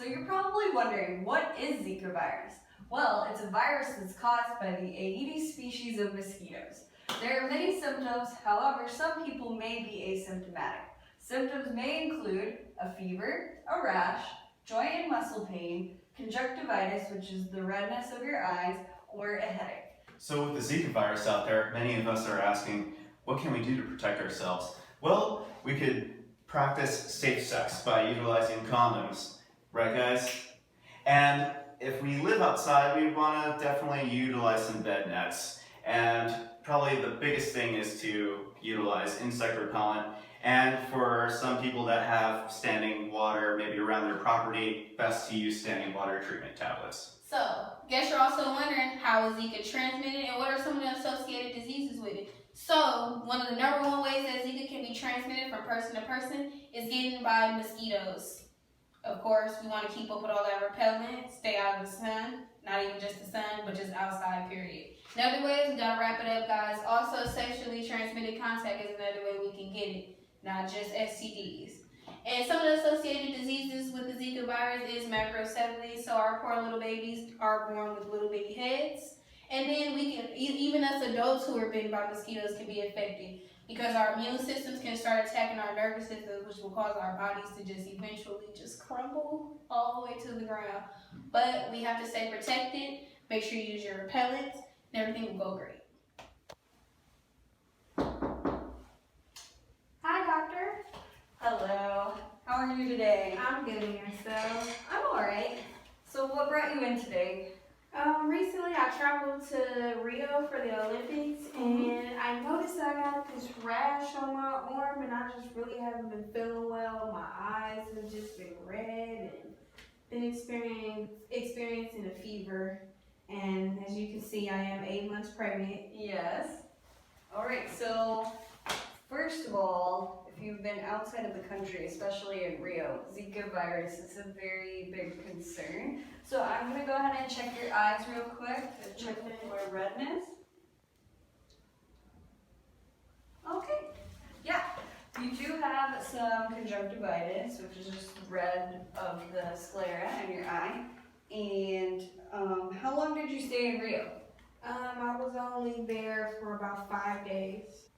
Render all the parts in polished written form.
So you're probably wondering, what is Zika virus? Well, it's a virus that's caused by the Aedes species of mosquitoes. There are many symptoms, however, some people may be asymptomatic. Symptoms may include a fever, a rash, joint and muscle pain, conjunctivitis, which is the redness of your eyes, or a headache. So with the Zika virus out there, many of us are asking, what can we do to protect ourselves? Well, we could practice safe sex by utilizing condoms, right guys? And if we live outside, we want to definitely utilize some bed nets. And probably the biggest thing is to utilize insect repellent. And for some people that have standing water, maybe around their property, best to use standing water treatment tablets. So, guess you're also wondering, how is Zika transmitted and what are some of the associated diseases with it? So, one of the number one ways that Zika can be transmitted from person to person is getting by mosquitoes. Of course, we want to keep up with all that repellent, stay out of the sun, not even just the sun, but just outside, period. Another way is, we gotta wrap it up, guys. Also, sexually transmitted contact is another way we can get it, not just STDs. And some of the associated diseases with the Zika virus is macrocephaly, so our poor little babies are born with little baby heads. And then we can, even us adults who are bitten by mosquitoes can be affected because our immune systems can start attacking our nervous systems, which will cause our bodies to just eventually just crumble all the way to the ground. But we have to stay protected, make sure you use your repellents, and everything will go great. Hi, doctor. Hello, how are you today? I'm good, and yourself? I'm alright. So what brought you in today? Recently I traveled to Rio for the Olympics, and I noticed that I got this rash on my arm, and I just really haven't been feeling well. My eyes have just been red, and been experiencing a fever. And as you can see, I am 8 months pregnant. Yes. Alright, so first of all, if you've been outside of the country, especially in Rio, Zika virus is a very big concern. So I'm going to go ahead and check your eyes real quick to check for redness. Okay, yeah, you do have some conjunctivitis, which is just red of the sclera in your eye. And how long did you stay in Rio? I was only there for about 5 days.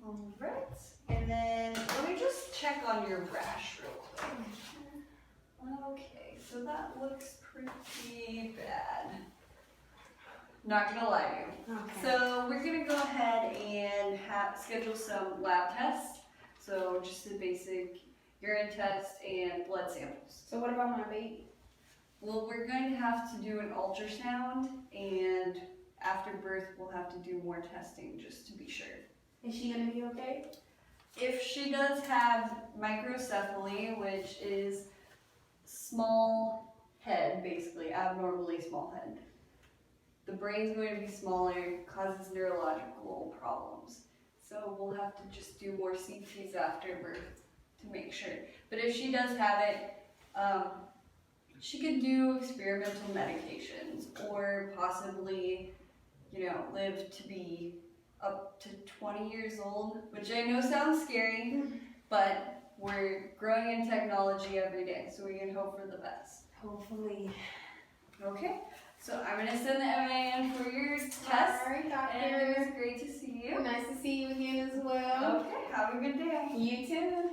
Alright, and then let me just check on your rash real quick. Okay, so that looks pretty bad. Not gonna lie to you. Okay. So we're gonna go ahead and schedule some lab tests. So just a basic urine test and blood samples. So what about my baby? Well, we're going to have to do an ultrasound, and after birth we'll have to do more testing just to be sure. Is she gonna be okay? If she does have microcephaly, which is small head, basically, abnormally small head. The brain's going to be smaller, causes neurological problems. So we'll have to just do more CTs after birth to make sure. But if she does have it, she could do experimental medications or possibly, live to be up to 20 years old, which I know sounds scary, but we're growing in technology every day, so we can hope for the best. Hopefully. Okay, so I'm gonna send the MA in for your test. Alright, doctor. And it was great to see you. Nice to see you again as well. Okay, have a good day. You too.